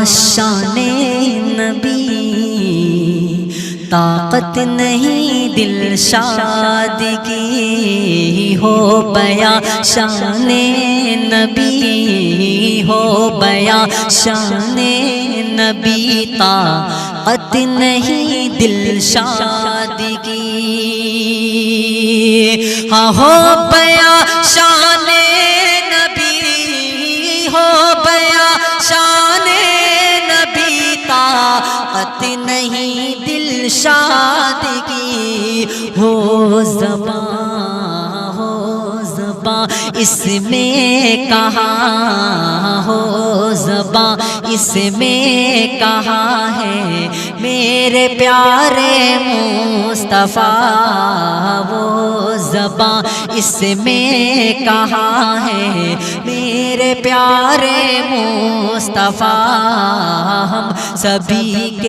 شان نبی، طاقت نہیں دل شاد کی، ہو بیاں شان نبی، ہو بیاں شان نبی، طاقت نہیں دل شاد کی، ہاں ہو بیاں شان نبی، ہو بیاں شان نبی، طاقت نہیں دل شاد کی، ہو زباں، ہو زباں اس میں کہاں، ہو زباں اس میں کہاں ہے میرے پیارے مصطفیٰ، وہ زباں اس میں کہاں ہے میرے پیارے مصطفیٰ، ہم سبھی کے